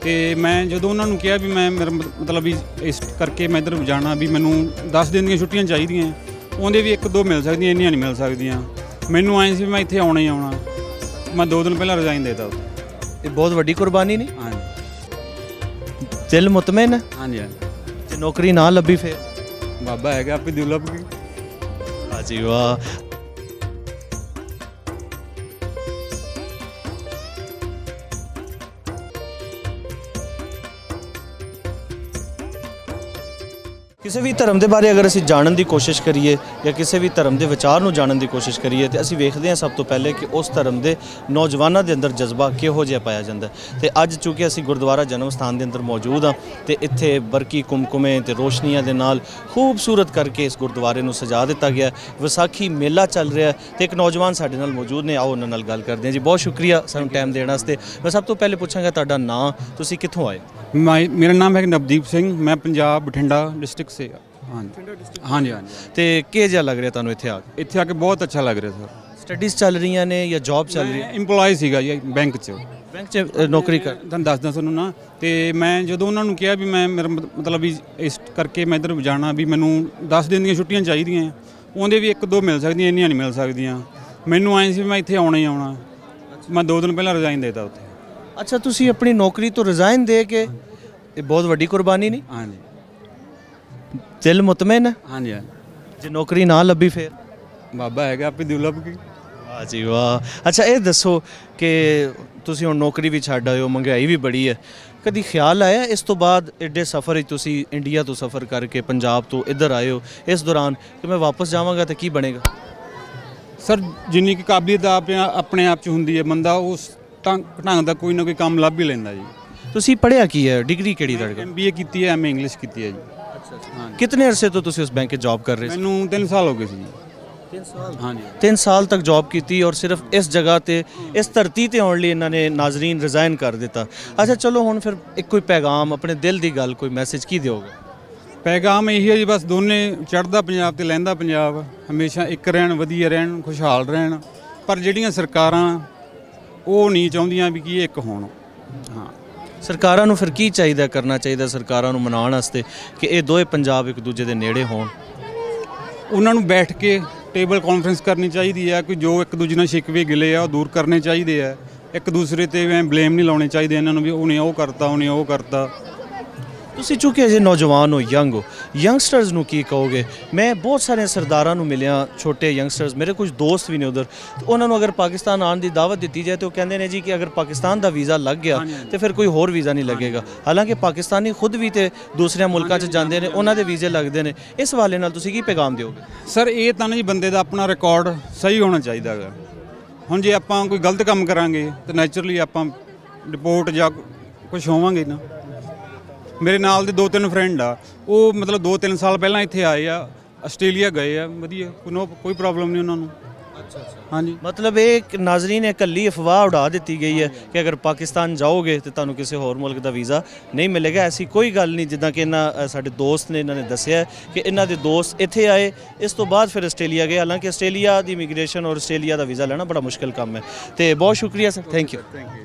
तो मैं जो उन्होंने कहा भी मैं मेरा मतलब भी इस करके मैं इधर जाना भी मैनू 10 दिन दी छुट्टियां चाहिए, उन्हें भी 1-2 मिल सकदियां, इन्नियां नहीं मिल सकदियां। मैनू आए सी मैं इत्थे आउणा ही आउणा, मैं 2 दिन पहला रिजाइन देता। ये बहुत वड्डी कुर्बानी नहीं? हाँ जी। दिल मुतमैन है? हाँ जी। हाँ जे नौकरी ना लभी फिर? बाबा है आपे दिल लभ गई। वाह जी वाह। किसी भी धर्म के बारे अगर असीं जानन की कोशिश करिए या किसी भी धर्म के विचार नूं जानन की कोशिश करिए तो असीं वेखदे हां सब तो पहले कि उस धर्म के नौजवानों के अंदर जज्बा किहो जिहा पाया जाता है। तो अज चूँकि असीं गुरुद्वारा जन्म स्थान के अंदर मौजूद हाँ तो इत्थे बरकी कुमकुमे ते रोशनियां दे नाल खूबसूरत करके इस गुरुद्वारे नूं सजा दिता गया। विसाखी मेला चल रहा है तो एक नौजवान साडे नाल मौजूद ने, आओ उन्हां नाल गल करदे हां। जी बहुत शुक्रिया सानूं टाइम देण वास्ते। मैं सब तो पहले पूछांगा तुहाडा नाम, तुसीं कित्थों आए? मेरा नाम है नवदीप सिंह, मैं पंजाब बठिंडा डिस्ट्रिक्ट से। हाँ जी। हाँ जी। हाँ जी। तो किह जिहा लग रहा तुहानूं इत्थे आके? इत्थे आके बहुत अच्छा लग रहा सर। स्टडीज़ चल रही ने या जॉब चल रही है? इंपलॉय सीगा जी बैंक च। बैंक च नौकरी कर? ਤੁਹਾਨੂੰ ਦੱਸਦਾ ਤੁਹਾਨੂੰ ਨਾ ਤੇ ਮੈਂ ਜਦੋਂ ਉਹਨਾਂ ਨੂੰ ਕਿਹਾ ਵੀ ਮੈਂ ਮੇਰਾ ਮਤਲਬ ਵੀ ਇਸ ਕਰਕੇ ਮੈਂ ਇੱਧਰ ਜਾਣਾ ਵੀ ਮੈਨੂੰ 10 ਦਿਨ ਦੀਆਂ ਛੁੱਟੀਆਂ ਚਾਹੀਦੀਆਂ, ਉਹਦੇ ਵੀ 1-2 ਮਿਲ ਸਕਦੀਆਂ, ਇੰਨੀਆਂ ਨਹੀਂ ਮਿਲ ਸਕਦੀਆਂ। ਮੈਨੂੰ ਆਏ ਸੀ ਮੈਂ ਇੱਥੇ ਆਉਣਾ ਹੀ ਆਉਣਾ, ਮੈਂ 2 ਦਿਨ ਪਹਿਲਾਂ ਰਿਜ਼ਾਈਨ ਦੇਤਾ ਉੱਥੇ। अच्छा तुसी अपनी नौकरी तो रिजाइन दे के, ये बहुत वड्डी कुर्बानी नहीं? हाँ जी। दिल मुतमैन है? हाँ जी। हाँ जे नौकरी ना लभी फिर? बाबा है आपे दिल लभ गई। वाह जी वाह। अच्छा ये दसो कि तुसी हुण नौकरी भी छड्ड आए हो, महंगाई भी बड़ी है, कभी ख्याल आया इस तो बाद एडे सफ़र तुसी इंडिया तो सफ़र करके पंजाब तो इधर आए हो, इस दौरान कि मैं वापस जावांगा तो की बनेगा? सर जिन्नी की काबलियत अपने आप च हुंदी है, बंदा उस ढंग का कोई ना कोई काम लभ ही लेंदा जी। तुसी पढ़िया की है, डिग्री किहड़ी तुहाडे? MBA की है, MA इंग्लिश की है जी। हाँ। कितने अरसे तो तुसी उस बैंक में जॉब कर रहे थे? मैनू 3 साल हो गए जी। 3 साल? हाँ जी। 3 साल तक जॉब की और सिर्फ इस जगह ते इस धरती ते आने लिए इन्होंने नाजरीन रिजाइन कर दिता। अच्छा चलो हुण फिर एक कोई पैगाम अपने दिल की गल कोई मैसेज की दोगे? पैगाम यही है जी, बस दोने चढ़दा पंजाब ते लैंदा पंजाब हमेशा एक रहन, वधिया रहन, खुशहाल रहन। पर जिहड़ियां सरकारां ਉਹ नहीं ਚਾਹੁੰਦੀਆਂ भी कि एक होण। हाँ सरकारां नूं फिर की चाहिए करना चाहिए सरकारां नूं मनाउण वास्ते कि ये दोए पंजाब एक दूजे दे नेड़े होण? उन्हां नूं बैठ के टेबल कॉन्फ्रेंस करनी चाहिए है, कोई जो एक दूजे नाल शिकवे गिले आ दूर करने चाहिए है, एक दूसरे ते ब्लेम नहीं लाने चाहिए इन्हां नूं भी उन्हें वो करता उन्हें वो करता। तुसीं चूँकि अजे नौजवान हो, यंग हो, यंगस्टर्स नूं की कहोगे? मैं बहुत सारे सरदारां नूं मिलिया, छोटे यंगस्टर्स, मेरे कुछ दोस्त भी ने उधर, तो उन्होंने अगर पाकिस्तान आने की दावत दी जाए तो कहते हैं जी कि अगर पाकिस्तान का वीज़ा लग गया तो फिर कोई होर वीज़ा नहीं लगेगा। हालांकि पाकिस्तानी खुद भी तो दूसरे मुल्कों च जाते हैं, उन्होंने वीज़े लगते हैं। इस हवाले नाल तुसीं की पैगाम दोगे? सर ये तो ना जी बंदे का अपना रिकॉर्ड सही होना चाहिए है। हुण जे आपां कोई गलत काम करांगे तो नैचुरली आपां रिपोर्ट जां कुछ होवांगे ना। मेरे नाल दे 2-3 फ्रेंड आ, वो मतलब 2-3 साल पहला इत्थे आए आ, आस्ट्रेलिया गए आ, वधिया कोई प्रॉब्लम नहीं उन्होंने। अच्छा। हाँ जी। मतलब एक नाजरीन ने कल्ली अफवाह उड़ा दी गई है कि अगर पाकिस्तान जाओगे तो तुहानूं किसी होर मुल्क का वीज़ा नहीं मिलेगा। ऐसी कोई गल नहीं, जिद्दां कि इन्हां साडे दोस्त ने इन्होंने दस्सिया कि इन्हां दे दोस्त इत्थे आए, इस तो बाद फिर आस्ट्रेलिया गए। हालांकि आस्ट्रेलिया की इमीग्रेशन और आस्ट्रेलिया का वीज़ा लेना बड़ा मुश्किल काम है। तो बहुत शुक्रिया सर, थैंक यू।